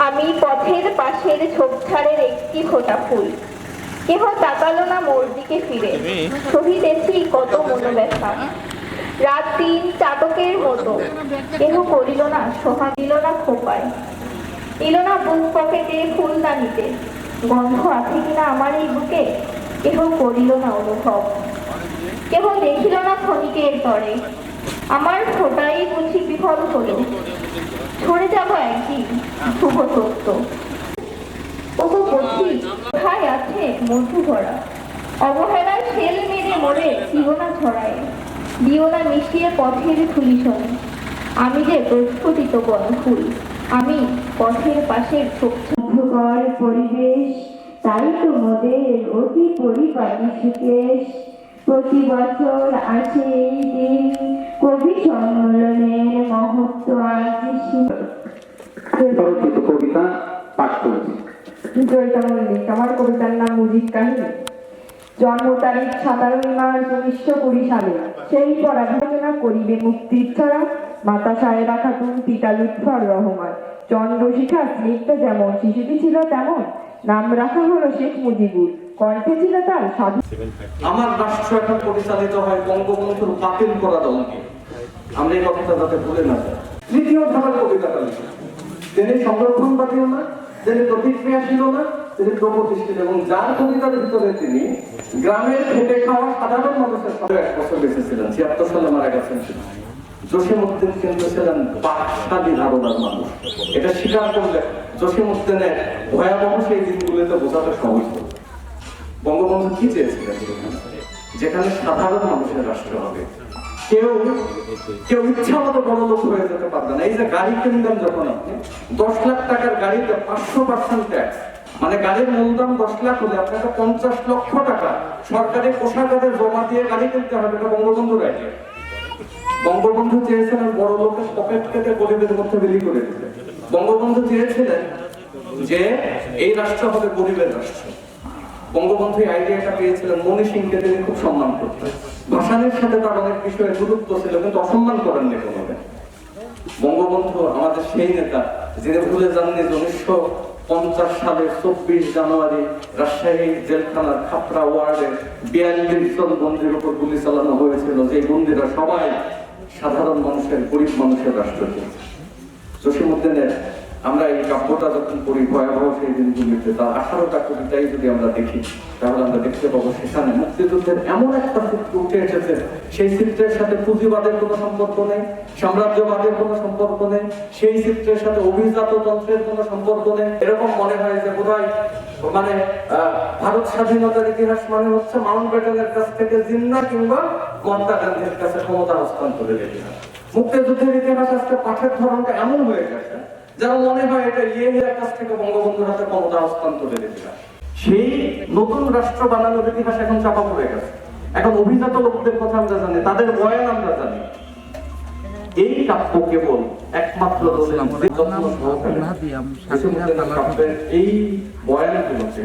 আমি পথের পাশের ঝোপঝাড়ের একটি ফোঁটা ফুল। কেহ তাকালো না মোর দিকে ফিরে, সহিতেছি কত মনোব্যথা। রাত দিন চাতকের মতো, কেহ করিল না সোহা, দিল না খোপায়, এলো না বুক পকেটে ফুলদানিতে। গন্ধ আছে কিনা আমার এই বুকে, কেহ করিল না অনুভব। কেহ দেখিল না ক্ষণিকের তরে, আমার ফোঁটাই বুঝি বিফল হলো। ছড়ে যাব একদিন শুভ সত্য। ওগো পথি, কোথায় আছে মধু ভরা, অবহেলায় শেল মেরে মরে দিও না ছড়ায়, দিও না মিশিয়ে পথের ধূলিসনে। আমি যে প্রস্ফুটিত বনফুল, আমি পথের পাশের ঝোপঝাড় পরিবেশ, তাই তো মোদের অতি পরিপাটি সুকেশ। প্রতি বছর আসে এই দিন, কবি সম্মেলনের মহত্ব আজ। কবিতা পাঠ করছি। জয়িতা মল্লিক। আমার কবিতার নাম মুজিব কাহিনী। জন্ম তারিখ 17 মার্চ 1920 সালে। সেই পরাধনা করিবে মুক্তির ছড়া, মাতা সায়েরা খাতুন, পিতা লুৎফর রহমান। চন্দ্রশিখা স্নিগ্ধ যেমন, শিশুটি ছিল তেমন, নাম রাখা হলো শেখ মুজিবুর, কণ্ঠে ছিল তার সাধু। আমার রাষ্ট্র এখন পরিচালিত হয় বঙ্গবন্ধুর বাতিল করা দলকে। আমরা এই কথাটা যাতে ভুলে না যাই। তৃতীয় ধারার কবিতাটা লিখেন, তিনি সংরক্ষণবাদীও না, তিনি প্রতিক্রিয়াশীল না, তিনি প্রগতিশীল, এবং যার কবিতার ভিতরে তিনি গ্রামের খেটে খাওয়া সাধারণ মানুষের সাথে 1 বছর বেঁচে ছিলেন। 76 সালে মারা গেছেন। জসীমউদ্দিন কিন্তু ছিলেন বাকশালী ধারণার মানুষ। এটা স্বীকার করলে জসীমউদ্দিনের ভয়াবহ সেই দিনগুলিতে বোঝাতে সহজ হতো। বঙ্গবন্ধু কি চেয়েছিলেন? যেখানে সাধারণ মানুষের রাষ্ট্র হবে, কেউ ইচ্ছা মতো বড় লোক হয়ে যেতে পারবে না। এই যে গাড়ি কিনবেন, যখন আপনি 10 লাখ টাকার গাড়িতে 500% ট্যাক্স, মানে গাড়ির মূলদাম 10 লাখ হলে আপনাকে 50 লক্ষ টাকা সরকারি কোষাগারে জমা দিয়ে গাড়ি কিনতে হবে। এটা বঙ্গবন্ধুর আইডিয়া। বঙ্গবন্ধু চেয়েছিলেন বড় লোকের পকেট কেটে গরিবের মধ্যে বিলি করে দিতে। বঙ্গবন্ধু চেয়েছিলেন যে এই রাষ্ট্র হবে গরিবের রাষ্ট্র। বঙ্গবন্ধু এই আইডিয়াটা পেয়েছিলেন। মনি সিংকে তিনি খুব সম্মান করতেন। ভাষানের সাথে তার অনেক বিষয়ে গুরুত্ব ছিল, কিন্তু অসম্মান করেননি কোনোদিন। বঙ্গবন্ধু আমাদের সেই নেতা, যিনি ভুলে যাননি 1950 সালের 24 জানুয়ারি রাজশাহী জেলখানার খাপড়া ওয়ার্ডে 42 জন বন্দীর উপর গুলি চালানো হয়েছিল, যে বন্দীরা সবাই সাধারণ মানুষের, গরিব মানুষের রাষ্ট্র চেয়েছে। জসীমউদ্দিনের আমরা এই কাব্যটা যখন পড়ি, ভয়াবহ সেই দিনগুলিতে তার 18টা কবিতাই যদি আমরা দেখি, তাহলে আমরা দেখতে পাবো সেখানে মুক্তিযুদ্ধের এমন একটা চিত্র উঠে এসেছে, সেই চিত্রের সাথে পুঁজিবাদের কোনো সম্পর্ক নেই, সাম্রাজ্যবাদের কোনো সম্পর্ক নেই, সেই চিত্রের সাথে অভিজাততন্ত্রের কোনো সম্পর্ক নেই। এরকম মনে হয় যে বোধহয় মানে ভারত স্বাধীনতার ইতিহাস মানে হচ্ছে মাউন্ট ব্যাটেনের কাছ থেকে জিন্না কিংবা মহাত্মা গান্ধীর কাছে ক্ষমতা হস্তান্তরের ইতিহাস। মুক্তিযুদ্ধের ইতিহাস আজকে পাঠের ধরনটা এমন হয়ে গেছে যারা মনে হয় এটা ইয়ের কাছ থেকে বঙ্গবন্ধুর হাতে ক্ষমতা হস্তান্তরের ইতিহাস। সেই নতুন রাষ্ট্র বানানোর ইতিহাস এখন চাপা পড়ে গেছে। এখন অভিজাত লোকদের কথা আমরা জানি, তাদের বয়ান আমরা জানি। এই কাব্য কেবল একমাত্র এই বয়ানগুলোকে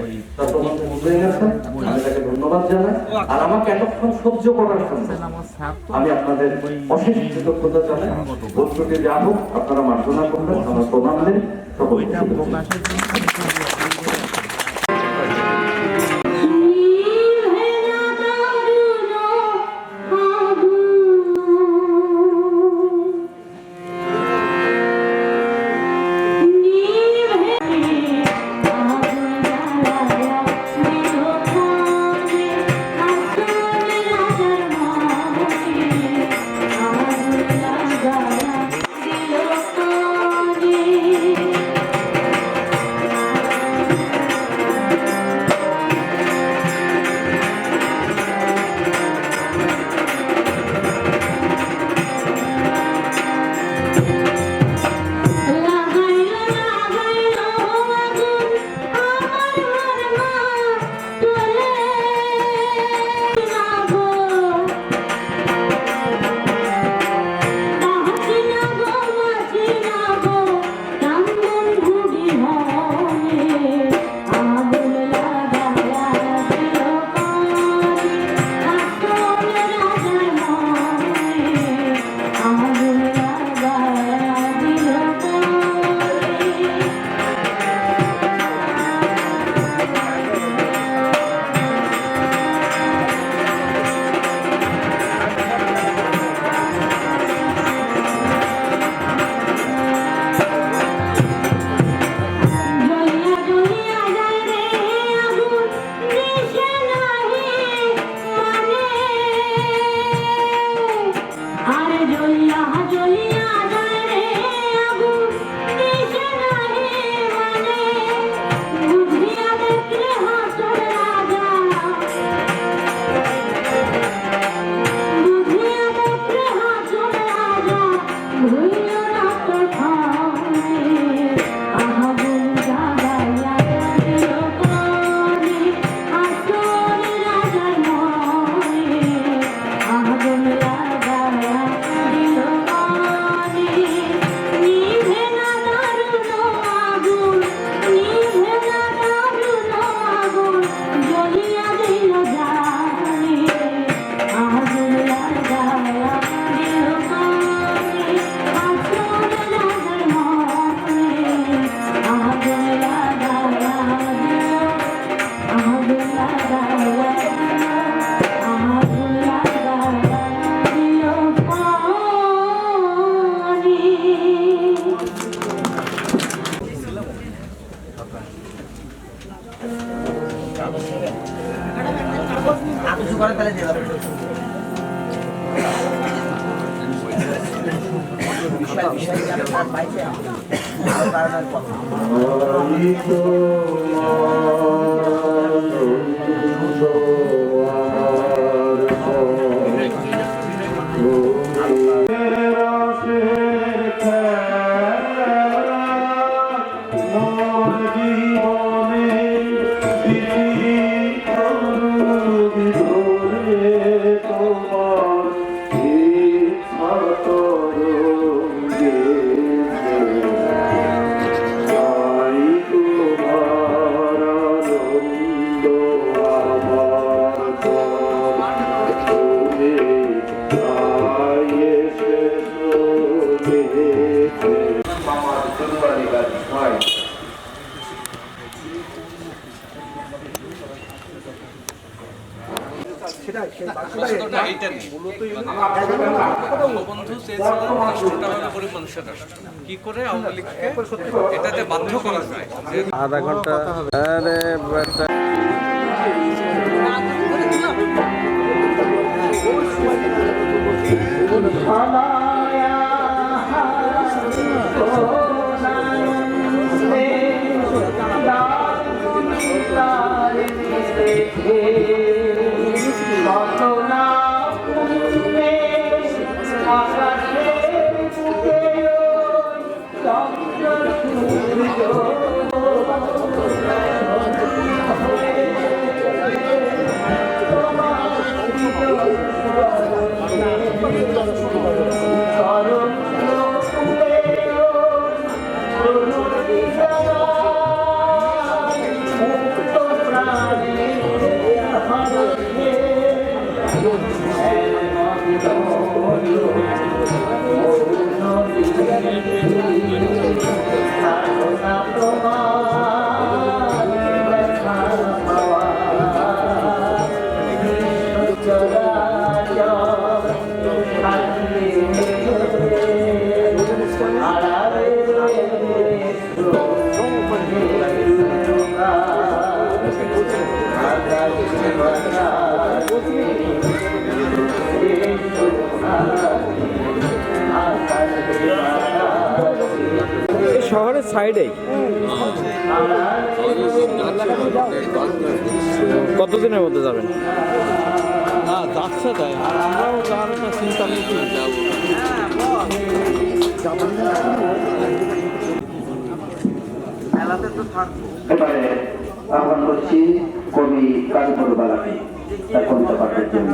আমি তাকে ধন্যবাদ জানাই। আর আমাকে এতক্ষণ সহ্য করার জন্য আমি আপনাদের অশেষ কৃতজ্ঞতা জানাই। বস্তুটি যা হোক, আপনারা মার্জনা করবেন, আমার প্রমাণ দেন। কি করে আওয়ামী লীগকে এটাতে বাধ্য করা যায় আধা ঘন্টা আরে বেটা শহরের সাইডেই কতদিনের মধ্যে যাবেন? না যাচ্ছে তাই আর আমরাও যাওয়ার একটা চিন্তা নিয়ে যাবো। এবারে আহ্বান করছি কবি কাজীপুর বালাকে তার কবিতা পাঠের জন্য।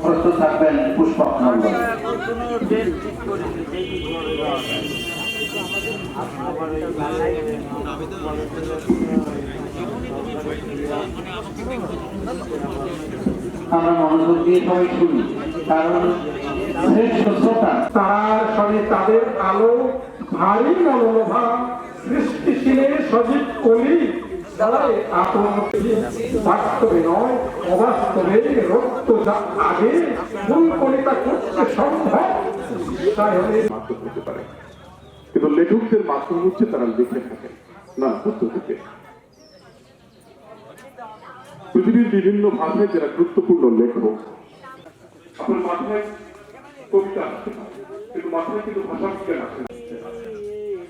প্রস্তুত থাকবেন পুষ্পক মন্ডল। আমরা মনোযোগ দিয়ে সবাই শুনি, কারণ তার সঙ্গে তাদের আলো ভারী মনোলোভা সৃষ্টিশীলের সজীব কলি বাস্তবে নয় অবাস্তবে রক্ত যা আগে মূল কলিতা করতে সম্ভব মাধ্যম হতে পারে, কিন্তু লেখকদের মাধ্যম হচ্ছে তারা লিখে থাকেন না পদ্ধতিতে। পৃথিবীর বিভিন্ন ভাষায় যারা গুরুত্বপূর্ণ লেখক, আপনার মাথায় কবিতা আসছে না, কিন্তু মাথায় কিন্তু ভাষা বিজ্ঞান আসে না।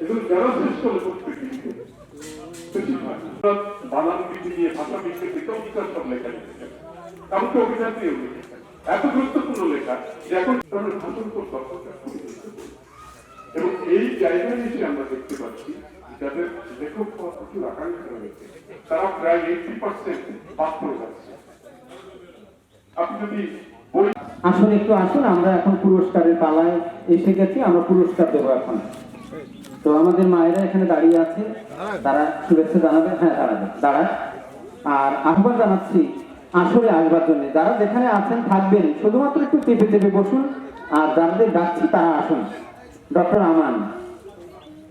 এবং যারা শ্রেষ্ঠ লেখক পৃথিবীতে বানান বিধি নিয়ে ভাষা বিজ্ঞান সব লেখা লিখেছেন, এমনকি অভিযান দিয়েও লিখেছেন। এত গুরুত্বপূর্ণ লেখা যে এখন তাদের ভাষণ খুব দর্শকরা খুবই গুরুত্বপূর্ণ। এবং এই জায়গায় এসে আমরা দেখতে পাচ্ছি যাদের লেখক হওয়ার প্রচুর আকাঙ্ক্ষা রয়েছে তারা প্রায় 80% বাদ পড়ে যাচ্ছে। আপনি যদি বই আসুন একটু আসুন, আমরা এখন পুরস্কারের পালায় এসে গেছি, আমরা পুরস্কার দেবো এখন। তো আমাদের মায়েরা এখানে দাঁড়িয়ে আছে, তারা শুভেচ্ছা জানাবে। হ্যাঁ দাঁড়ায়। আর আহ্বান জানাচ্ছি আসরে আসবার জন্য, যারা যেখানে আছেন থাকবেন, শুধুমাত্র একটু চেপে চেপে বসুন। আর যাদের ডাকছি তারা আসুন। ডক্টর আমান,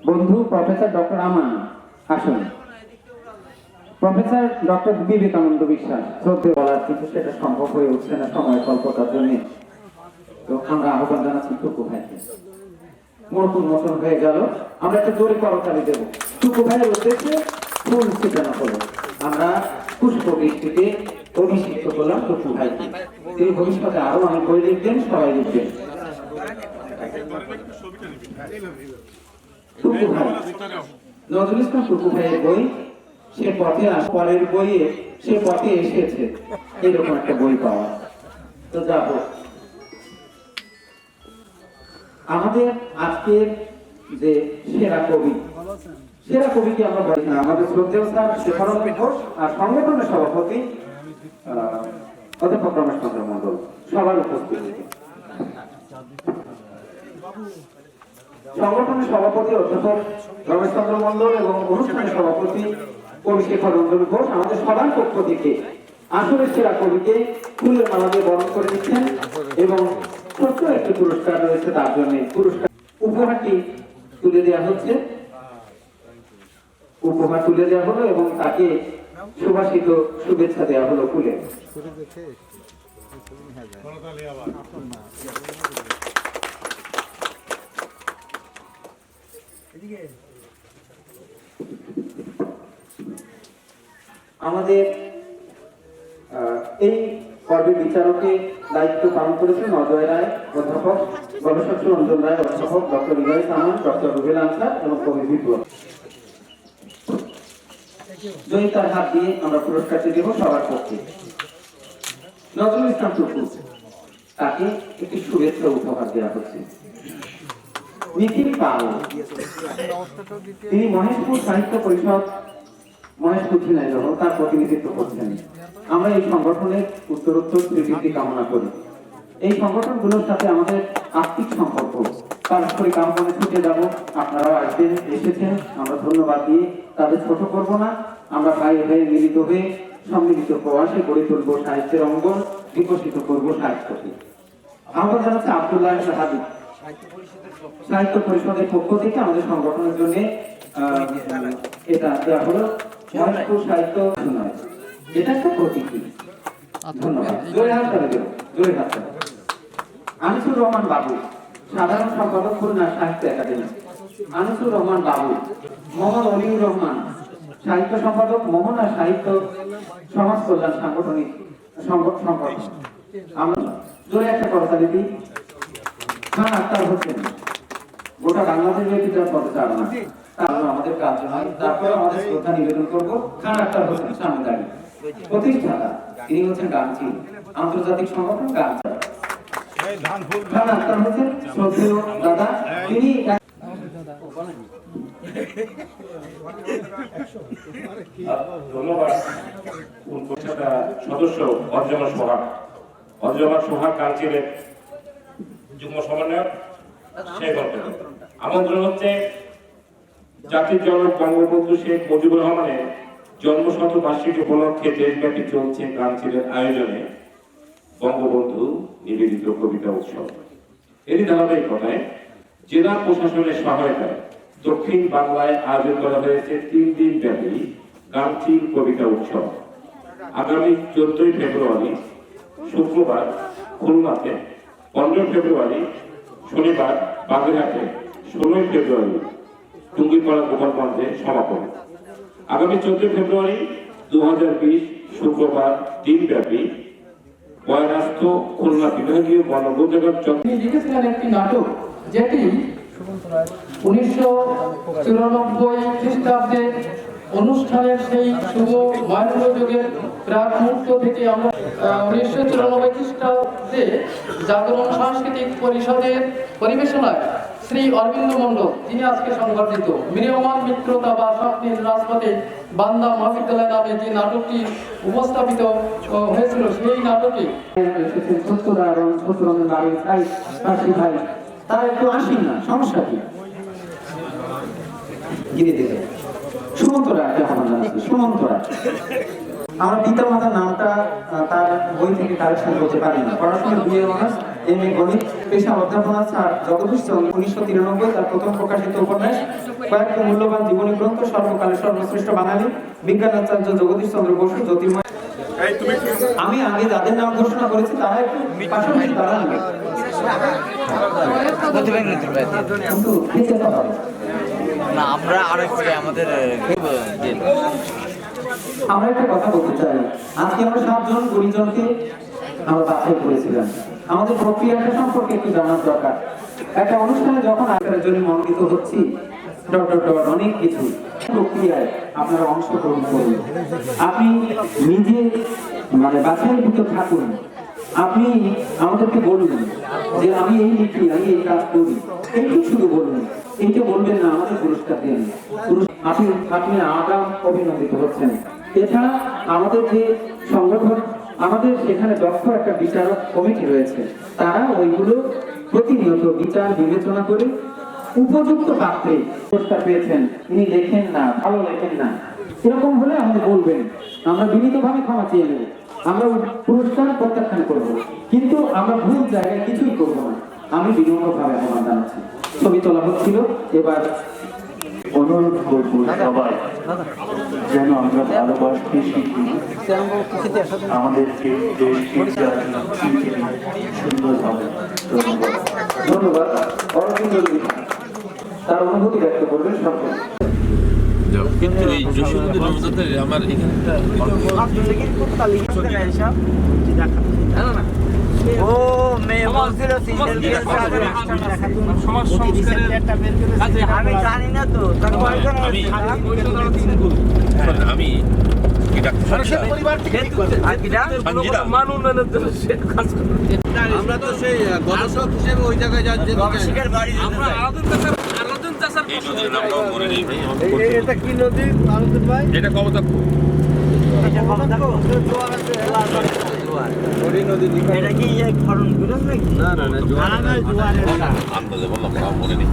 বন্ধু প্রফেসর ডক্টর আমান আসুন। প্রফেসর ডক্টর বিবেকানন্দ বিশ্বাস, শ্রদ্ধে বলার কিন্তু সেটা সম্ভব হয়ে উঠছে না সময় স্বল্পতার জন্য। তো আমরা আহ্বান জানাচ্ছি টুকু ভাইকে। মোটন হয়ে গেল, আমরা একটা জোরে করতালি দেব। টুকু ভাইয়ের উদ্দেশ্যে ফুল ছিটানো হলো। আমরা পুষ্প বৃষ্টিতে অভিষিক্ত করলাম টুকু ভাইকে। তিনি ভবিষ্যতে আরো অনেক বই লিখবেন, সবাই লিখবেন। টুকু ভাই, নজরুল ইসলাম টুকু ভাইয়ের বই সে পথে পরের বইয়ে সে পথে এসেছে, এরকম একটা বই পাওয়া। তো যাব আমাদের আজকের যে সেরা কবিকে আমরা বলি না, আমাদের শ্রদ্ধেয় স্যার শেখরঞ্জন ঘোষ আর সংগঠনের সভাপতি অধ্যাপক রমেশ চন্দ্র মন্ডল সবার উপস্থিতি। সংগঠনের সভাপতি অধ্যাপক রমেশ চন্দ্র মন্ডল এবং অনুষ্ঠানের সভাপতি কবি শেখরঞ্জন ঘোষ আমাদের সবার পক্ষ থেকে আসলে সেরা কবিকে ফুলের মালা দিয়ে বরণ করে দিচ্ছেন এবং ছোট্ট একটি পুরস্কার রয়েছে তার জন্য। পুরস্কার উপহার তুলে দেওয়া হলো এবং তাকে সুভাষিত শুভেচ্ছা দেওয়া হলো ফুলে। আমাদের এই পর্বের বিচারকে দায়িত্ব পালন করেছেন অজয় রায় অধ্যাপক, গবেষক রঞ্জন রায় অধ্যাপক, ডক্টর ইবাই সামান, ডক্টর রুবেল আনসার এবং কবি বিপ্লব। জয়িতার হাত দিয়ে আমরা পুরস্কারটি দেব সবার পক্ষে। নজরুল ইসলাম টুকু, তাকে একটি শুভেচ্ছা উপহার দেওয়া হচ্ছে। নিখিল পাল, তিনি মহেশপুর সাহিত্য পরিষদ মহেশপুর ঝিনাইদহ তার প্রতিনিধিত্ব করছেন। আমরা এই সংগঠনের উত্তরোত্তর শ্রীবৃদ্ধি কামনা করি। এই সংগঠনগুলোর সাথে আমাদের আর্থিক সম্পর্ক, পারস্পরিক আহ্বানে ছুটে যাব, আপনারাও আসবেন, এসেছেন, আমরা ধন্যবাদ দিয়ে তাদের ছোট করব না। আমরা ভাই ভাইয়ে মিলিত হয়ে সম্মিলিত প্রয়াসে গড়ে তুলব সাহিত্যের অঙ্গন, বিকশিত করব সাহিত্যকে। আহ্বান জানাচ্ছে আব্দুল্লাহ হাবিব, সাহিত্য পরিষদের পক্ষ থেকে আমাদের সংগঠনের জন্য এটা দেওয়া হলো মহেশপুর সাহিত্য নয়, এটা একটা প্রতীকী। ধন্যবাদ। জোরে হাত তালি দেব, জোরে হাত তালি। আনিসুর রহমান বাবু, সাধারণ সম্পাদক খুলনা সাহিত্য একাডেমি। আনিসুর রহমান বাবু। মোহাম্মদ অলিউর রহমান, সাহিত্য সম্পাদক মোহনা সাহিত্য সমাজ কল্যাণ সাংগঠনিক সংগঠন। আমরা জোরে একটা করতালি দিই। খান আক্তার হোসেন, গোটা বাংলাদেশের বিচার পথে চালনা, তাহলে আমাদের কাজ হয়। তারপরে আমাদের শ্রদ্ধা নিবেদন করবো খান আক্তার হোসেন সামনে দাঁড়িয়ে, প্রতিষ্ঠাতা, তিনি হচ্ছেন গামচি আন্তর্জাতিক সংগঠন গামচা। খান আক্তার হোসেন শ্রদ্ধেয় দাদা, তিনি ধন্যবাদ সদস্য অঞ্জনা সোহাগ কাউন্সিলের যুগ্ম সমন্বয়ক শেখ আমন্ত্রণ হচ্ছে জাতির জনক বঙ্গবন্ধু শেখ মুজিবুর রহমানের জন্মশতবার্ষিকী উপলক্ষে দেশব্যাপী চলছে কাউন্সিলের আয়োজনে বঙ্গবন্ধু নিবেদিত কবিতা উৎসব। এরই ধারাবাহিকতায় জেলা প্রশাসনের সহায়তায় দক্ষিণ বাংলায় আয়োজন করা হয়েছে 3 দিন ব্যাপী কাউন্সিল কবিতা উৎসব। আগামী 14 ফেব্রুয়ারি শুক্রবার খুলনাতে, 15 ফেব্রুয়ারি শনিবার বাগেরহাটে, 16 ফেব্রুয়ারি টুঙ্গিপাড়া গোপালগঞ্জে সমাপন। আগামী 14 ফেব্রুয়ারি 2020 শুক্রবার দিনব্যাপী বয়রাস্ত খুলনা বিভাগীয় গণগ্রন্থাগার তিনি লিখেছিলেন একটি নাটক যেটি 1994 খ্রিস্টাব্দে অনুষ্ঠানের সেই শুভ মহেন্দ্রযুগের প্রাক মুহূর্ত থেকে আমরা 1994 খ্রিস্টাব্দে জাগরণ সাংস্কৃতিক পরিষদের পরিবেশনায় শ্রী অরবিন্দ মণ্ডল, যিনি আজকে সংবর্ধিত মিনিয়মান মিত্রতা বা স্বপ্নের রাজপথে বান্দা মহাবিদ্যালয় নামে যে নাটকটি উপস্থাপিত হয়েছিল, সেই নাটকে তারা একটু আসেন না, সমস্যা কি? গিরে দেবে সুমন্তরা, আমার নাম আছে সুমন্তরা। আমার পিতা মাতার নামটা তার বই থেকে কালেকশন করতে পারি না। পড়াশোনার বিএ অনার্স, এমএ গণিত, পেশা অধ্যাপনা স্যার জগদীশ চন্দ্র। 1993 তার প্রথম প্রকাশিত উপন্যাস কয়েকটি মূল্যবান জীবনী গ্রন্থ, সর্বকালের সর্বশ্রেষ্ঠ বাঙালি বিজ্ঞানাচার্য জগদীশ চন্দ্র বসু জ্যোতির্ময়। আমি আগে যাদের নাম ঘোষণা করেছি তারা একটু পাশাপাশি দাঁড়ান। না, আমরা আরেকটু আমাদের আমরা একটা কথা বলতে চাই। আজকে আমরা 7 জন পরিজনকে আমরা বাছাই করেছিলাম। আমাদের প্রক্রিয়াটা সম্পর্কে একটু জানার দরকার। একটা অনুষ্ঠানে যখন আপনার জন্য মনোনীত হচ্ছি অনেক কিছু প্রক্রিয়ায় আপনারা অংশগ্রহণ করুন। আপনি নিজে বাছাইয়ের ভিতর থাকুন। আপনি আমাদেরকে বলুন যে আমি এই লিখি, আমি এই কাজ করি, এইটু শুধু বলুন। এইটা বলবেন না আমাদের পুরস্কার দেন। আপনি আগাম অভিনন্দিত হচ্ছেন। এছাড়া আমাদের যে সংগঠন, আমাদের সেখানে দক্ষ একটা বিচারক কমিটি রয়েছে, তারা ওইগুলো প্রতিনিয়ত বিচার বিবেচনা করে উপযুক্ত পাত্রে পুরস্কার পেয়েছেন, ইনি লেখেন না, ভালো লেখেন না, এরকম হলে আমাদের বলবেন, আমরা বিনীতভাবে ক্ষমা চেয়ে নেব। আমরা পুরস্কার প্রত্যাখ্যান করব, কিন্তু আমরা ভুল জায়গায় কিছুই করবো না। আমি বিনম্রভাবে আহ্বান জানাচ্ছি। ছবি তোলা হচ্ছিল, এবার অনুরোধ করবো সবাই যেন আমরা ভালোবাসতে শিখি, আমাদেরকে সুন্দরভাবে। ধন্যবাদ। অরবিন্দ তার অনুভূতি ব্যক্ত করবেন সকলে। কিন্তু এই জসীমুদ্দিন রহমতের আমার এখানটা ও মেয়ে বলছিল সমাজ সংস্কারের আমি জানি না তো আমি আমরা তো সেই গবেষক হিসেবে ওই জায়গায় যাচ্ছি। এটা কি নদী? এটা কবতাক্ষ। এটা কি খরণ করে নাকি? না না না, আন্দাজে বললাম মনে নেই।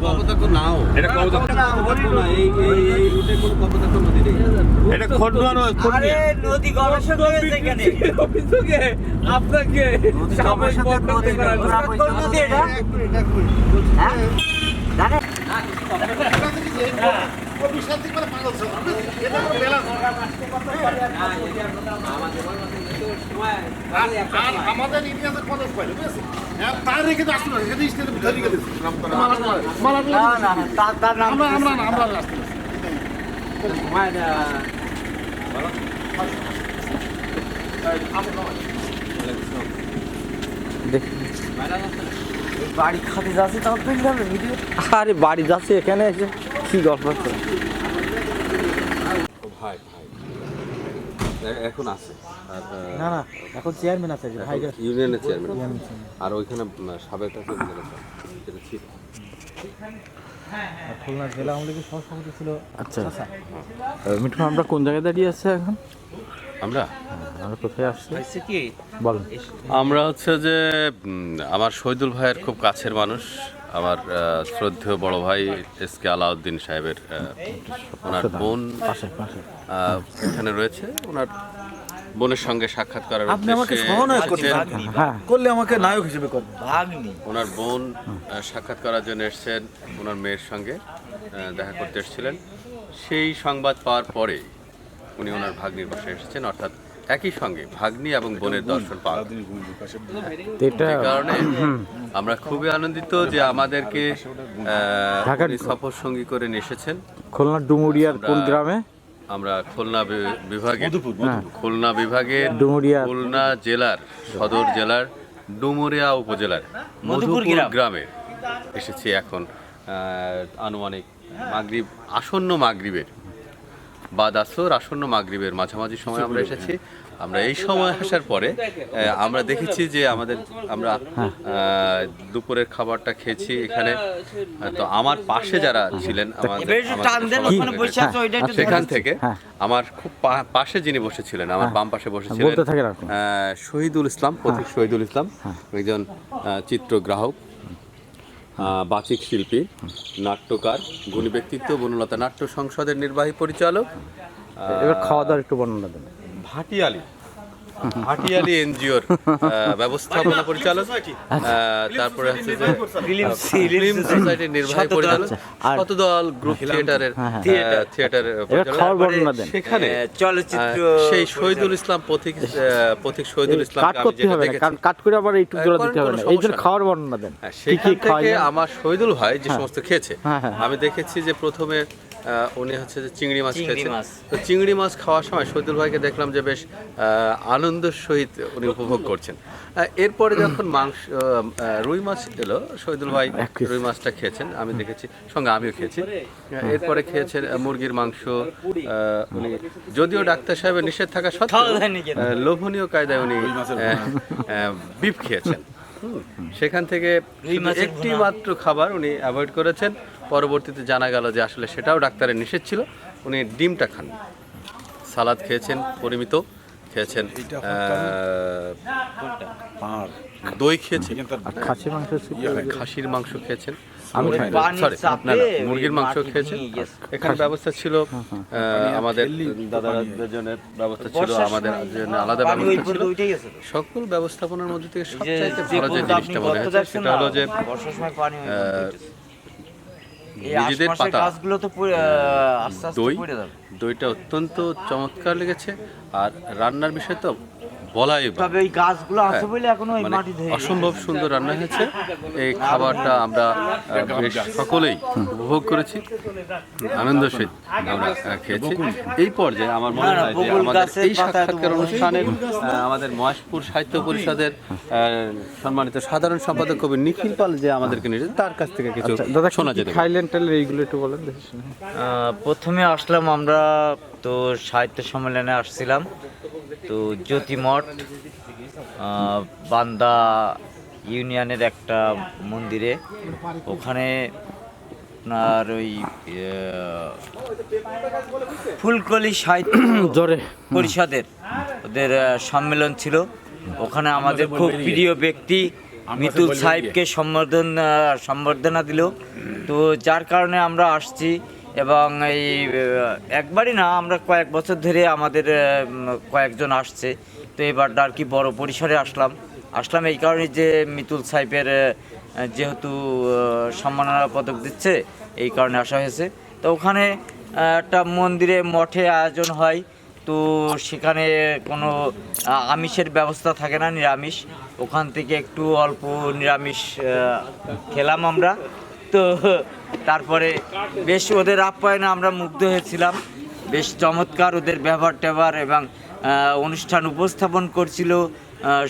কপোতাক্ষ নাও, এটা কপোতাক্ষ না, এই রুটে কোনো কপোতাক্ষ নদী নেই। এটা খড়দুয়া নদী গবেষক হয়েছে এখানে অভিযোগে আপনাকে সাময়িক বরখাস্ত করা নদী এটা হ্যাঁ জানেন আমাদের ইতিহাসের কথা তার রেখে আসতে না, তার নাম আমরা বাড়ি খাতে যাচ্ছে, তাও যাবে ভিডিও। আরে বাড়ি যাচ্ছে, এখানে এসে কি গল্প হচ্ছে? ভাই এখন আছে, আর না না, এখন চেয়ারম্যান আছে, ইউনিয়নের চেয়ারম্যান, আর ওইখানে সাবেক আছে যেটা ছিল খুলনা জেলা আমলে সভাপতি ছিল। আচ্ছা, মিঠুন আমরা কোন জায়গায় দাঁড়িয়ে আছে এখন? আমরা কোথায় আসছি বলেন। আমরা হচ্ছে যে আমার শহীদুল ভাইয়ের খুব কাছের মানুষ, আমার শ্রদ্ধেয় বড় ভাই এসকে আলাউদ্দিন সাহেবের ওনার বোন এখানে রয়েছে। ওনার বোনের সঙ্গে সাক্ষাৎ করার করলে আমাকে নায়ক হিসেবে করবেন। ওনার বোন সাক্ষাৎ করার জন্য এসেছেন, ওনার মেয়ের সঙ্গে দেখা করতে এসেছিলেন। সেই সংবাদ পাওয়ার পরে উনি ওনার ভাগ্নির বাসায় এসেছেন, অর্থাৎ একই সঙ্গে ভাগ্নি এবং বোনের দর্শন পাওয়া। এই কারণে আমরা খুবই আনন্দিত যে আমাদেরকে সফর সঙ্গী করে নিয়ে এসেছেন। খুলনা ডুমুরিয়ার কোন গ্রামে? আমরা খুলনা বিভাগের খুলনা জেলার সদর জেলার ডুমুরিয়া উপজেলার মধুপুর গ্রামে এসেছি এখন আনুমানিক মাগরিব আসন্ন মাগরিবের বাদ আসর আসন্ন মাগরিবের মাঝামাঝি সময় আমরা এসেছি। আমরা এই সময় আসার পরে আমরা দেখেছি যে আমরা দুপুরের খাবারটা খেয়েছি এখানে। তো আমার পাশে যারা ছিলেন সেখান থেকে আমার খুব পাশে যিনি বসেছিলেন, আমার বাম পাশে বসেছিলেন শহীদুল ইসলাম, পথিক শহীদুল ইসলাম, একজন চিত্রগ্রাহক, বাচিক শিল্পী, নাট্যকার, গুণী ব্যক্তিত্ব, বনলতা নাট্য সংসদের নির্বাহী পরিচালক। এবার খাওয়া দাওয়ার একটু বর্ণনা দেন। ভাটিয়ালি এনজিওর ব্যবস্থাপনা পরিচালক, তারপরে হচ্ছে যে ফিল্ম সোসাইটির নির্বাহী পরিচালক, শতদল গ্রুপ থিয়েটারের থিয়েটার পরিচালক। সেখানে চলচ্চিত্র সেই শহীদুল ইসলাম পথিক শহীদুল ইসলাম কাট করে আবার একটু জোড়া দিতে হবে না, এই যে খাওয়ার বর্ণনা দেন। সেখান থেকে আমার শহীদুল ভাই যে সমস্ত খেয়েছে, আমি দেখেছি যে প্রথমে উনি হচ্ছে যে চিংড়ি মাছ খেয়েছেন। তো চিংড়ি মাছ খাওয়ার সময় শহীদুল ভাইকে দেখলাম যে বেশ আনন্দের সহিত উনি উপভোগ করছেন। এরপরে যখন রুই মাছ এলো, শহীদুল ভাই রুই মাছটা খেয়েছেন, আমি দেখেছি, সঙ্গে আমিও খেয়েছি। এরপরে খেয়েছেন মুরগির মাংস। উনি যদিও ডাক্তার সাহেবের নিষেধ থাকা সত্ত্বেও লোভনীয় কায়দায় উনি বিফ খেয়েছেন। সেখান থেকে একটি মাত্র খাবার উনি অ্যাভয়েড করেছেন। পরবর্তীতে জানা গেল যে আসলে সেটাও ডাক্তারের নিষেধ ছিল, উনি ডিমটা খান। সালাদ খেয়েছেন, পরিমিত খেয়েছেন, দই খেয়েছেন, খাসির মাংস খেয়েছেন, মুরগির মাংস খেয়েছেন। এখানে ব্যবস্থা ছিল আমাদের দাদাদের জন্য ব্যবস্থা ছিল, আমাদের জন্য আলাদা ব্যবস্থা ছিল। সকল ব্যবস্থাপনার মধ্যে থেকে সবচাইতে ভালো যে জিনিসটা মনে হয়েছে সেটা হলো যে নিজেদের পাতা দইটা অত্যন্ত চমৎকার লেগেছে। আর রান্নার বিষয় তো বলাই অসম্ভব সুন্দর রান্না হয়েছে। এই খাবারটা আমরা বেশ সকলেই উপভোগ করেছি, আনন্দ সহিত আমরা খেয়েছি। এই পর্যায়ে আমার মনে হয় যে আমাদের এই সাক্ষাৎকার অনুষ্ঠানে আমাদের মহেশপুর সাহিত্য পরিষদের সম্মানিত সাধারণ সম্পাদক কবি নিখিল পাল যে আমাদেরকে নিয়ে তার কাছ থেকে কিছু শোনা যেতে পারে। এইগুলো একটু বলেন। প্রথমে আসলাম আমরা তো সাহিত্য সম্মেলনে আসছিলাম, তো জ্যোতিমঠ বান্দা ইউনিয়নের একটা মন্দিরে, ওখানে আপনার ওই ফুলকলি সাহিত্য পরিষদের ওদের সম্মেলন ছিল। ওখানে আমাদের খুব প্রিয় ব্যক্তি মিতুল সাহেবকে সম্বর্ধনা দিল। তো যার কারণে আমরা আসছি, এবং এই একবারই না, আমরা কয়েক বছর ধরে আমাদের কয়েকজন আসছে। তো এবারটা আর কি বড় পরিসরে আসলাম এই কারণে যে মিতুল সাহেবের যেহেতু সম্মাননা পদক দিচ্ছে, এই কারণে আসা হয়েছে। তো ওখানে একটা মন্দিরে মঠে আয়োজন হয়, তো সেখানে কোনো আমিষের ব্যবস্থা থাকে না, নিরামিষ। ওখান থেকে একটু অল্প নিরামিষ খেলাম আমরা। তো তারপরে বেশ ওদের আপ্যায়নে আমরা মুগ্ধ হয়েছিলাম, বেশ চমৎকার ওদের ব্যবহার ট্যাবহার। এবং অনুষ্ঠান উপস্থাপন করছিল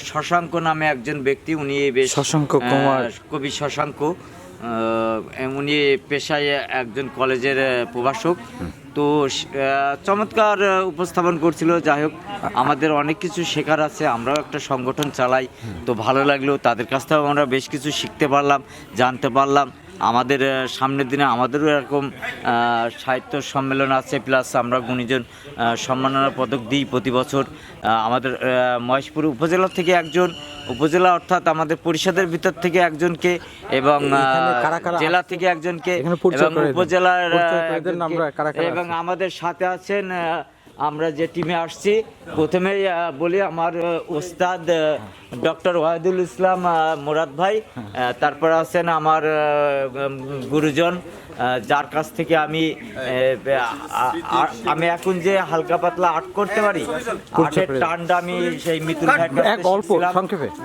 শশাঙ্ক নামে একজন ব্যক্তি, উনি বেশ কবি শশাঙ্ক, উনি পেশায় একজন কলেজের প্রভাষক। তো চমৎকার উপস্থাপন করছিল। যাই হোক, আমাদের অনেক কিছু শেখার আছে, আমরাও একটা সংগঠন চালাই, তো ভালো লাগলো। তাদের কাছ থেকেও আমরা বেশ কিছু শিখতে পারলাম, জানতে পারলাম। আমাদের সামনের দিনে আমাদেরও এরকম সাহিত্য সম্মেলন আছে, প্লাস আমরা গুণীজন সম্মাননা পদক দিই প্রতি বছর। আমাদের মহেশপুর উপজেলা থেকে একজন, উপজেলা অর্থাৎ আমাদের পরিষদের ভিতর থেকে একজনকে, এবং জেলা থেকে একজনকে, এবং উপজেলার, এবং আমাদের সাথে আছেন আমরা যে টিমে আসছি। প্রথমেই বলি আমার ওস্তাদ ডক্টর ওয়াহিদুল ইসলাম মুরাদ ভাই, তারপর আছেন আমার গুরুজন যার কাছ থেকে আমি আমি এখন যে হালকা পাতলা আর্ট করতে পারি, আর্টের টানটা আমি সেই মিতুল ভাইয়ের কাছ থেকে শিখছিলাম।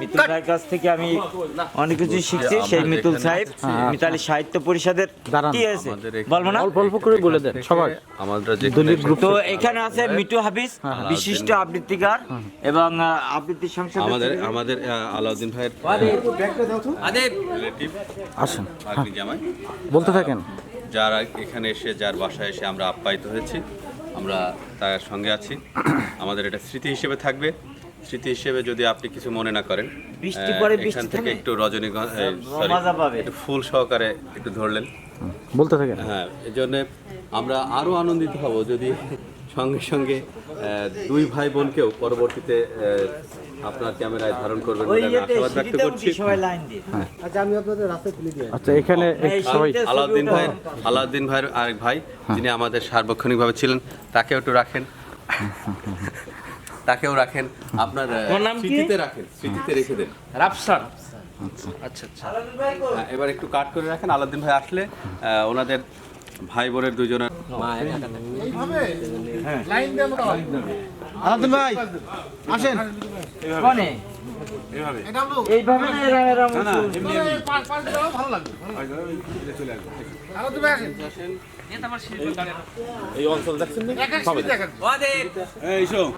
মিতুল ভাইয়ের কাছ থেকে আমি অনেক কিছু শিখছি। সেই মিতুল সাহেব মিতালি সাহিত্য পরিষদের কি আছে বলবো না, অল্প অল্প করে বলে দেন সবাই। আমাদের যে তো এখানে আছে মিটু হাফিজ, বিশিষ্ট আবৃত্তিকার এবং আবৃত্তি সংসদ। আমাদের আলাউদ্দিন ভাইয়ের রিলেটিভ আসেন, ভাগ্নি জামাই বলতে থাকেন। যারা এখানে এসে, যার বাসায় এসে আমরা আপ্যায়িত হয়েছি, আমরা তার সঙ্গে আছি। আমাদের এটা স্মৃতি হিসেবে থাকবে। স্মৃতি হিসেবে যদি আপনি কিছু মনে না করেন, এখান থেকে একটু রজনীগন্ধা একটু ফুল সহকারে একটু ধরলেন, বলতে থাকেন। হ্যাঁ, এই জন্য আমরা আরো আনন্দিত হব যদি সঙ্গে সঙ্গে দুই ভাই বোনকেও পরবর্তীতে আপনার ক্যামেরায় ধারণ করবেন বলে আমি আশাবাদ ব্যক্ত করছি। আচ্ছা, এখানে সবাই আলাউদ্দিন ভাইয়ের আরেক ভাই যিনি আমাদের সার্বক্ষণিকভাবে ছিলেন, তাকেও একটু রাখেন, তাকেও রাখেন, আপনার স্মৃতিতে রাখেন, স্মৃতিতে রেখে দেন। রাফসান। আচ্ছা, এবার একটু কাট করে রাখেন। আলাউদ্দিন ভাই আসলে ওনাদের ভাই বোনের দুজনের আলাউদ্দিন ভাই আসেন। কোনে এইভাবে না, এরকম এই অঞ্চল দেখছেন না?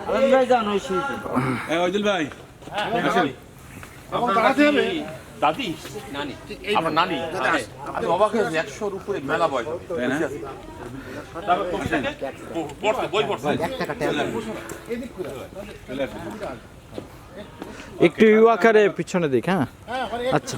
আলাউদ্দিন ভাই জানো ওই শিল্পী। ওইদুল ভাই আসেন। দাদি নানি, আমার নানি, আপনি অবাক হয়েছেন, 100-র উপরে মেলা বয়, তাই না? বই পড়ছে একটু ইউ আকারে পিছনে দিক। হ্যাঁ, আচ্ছা।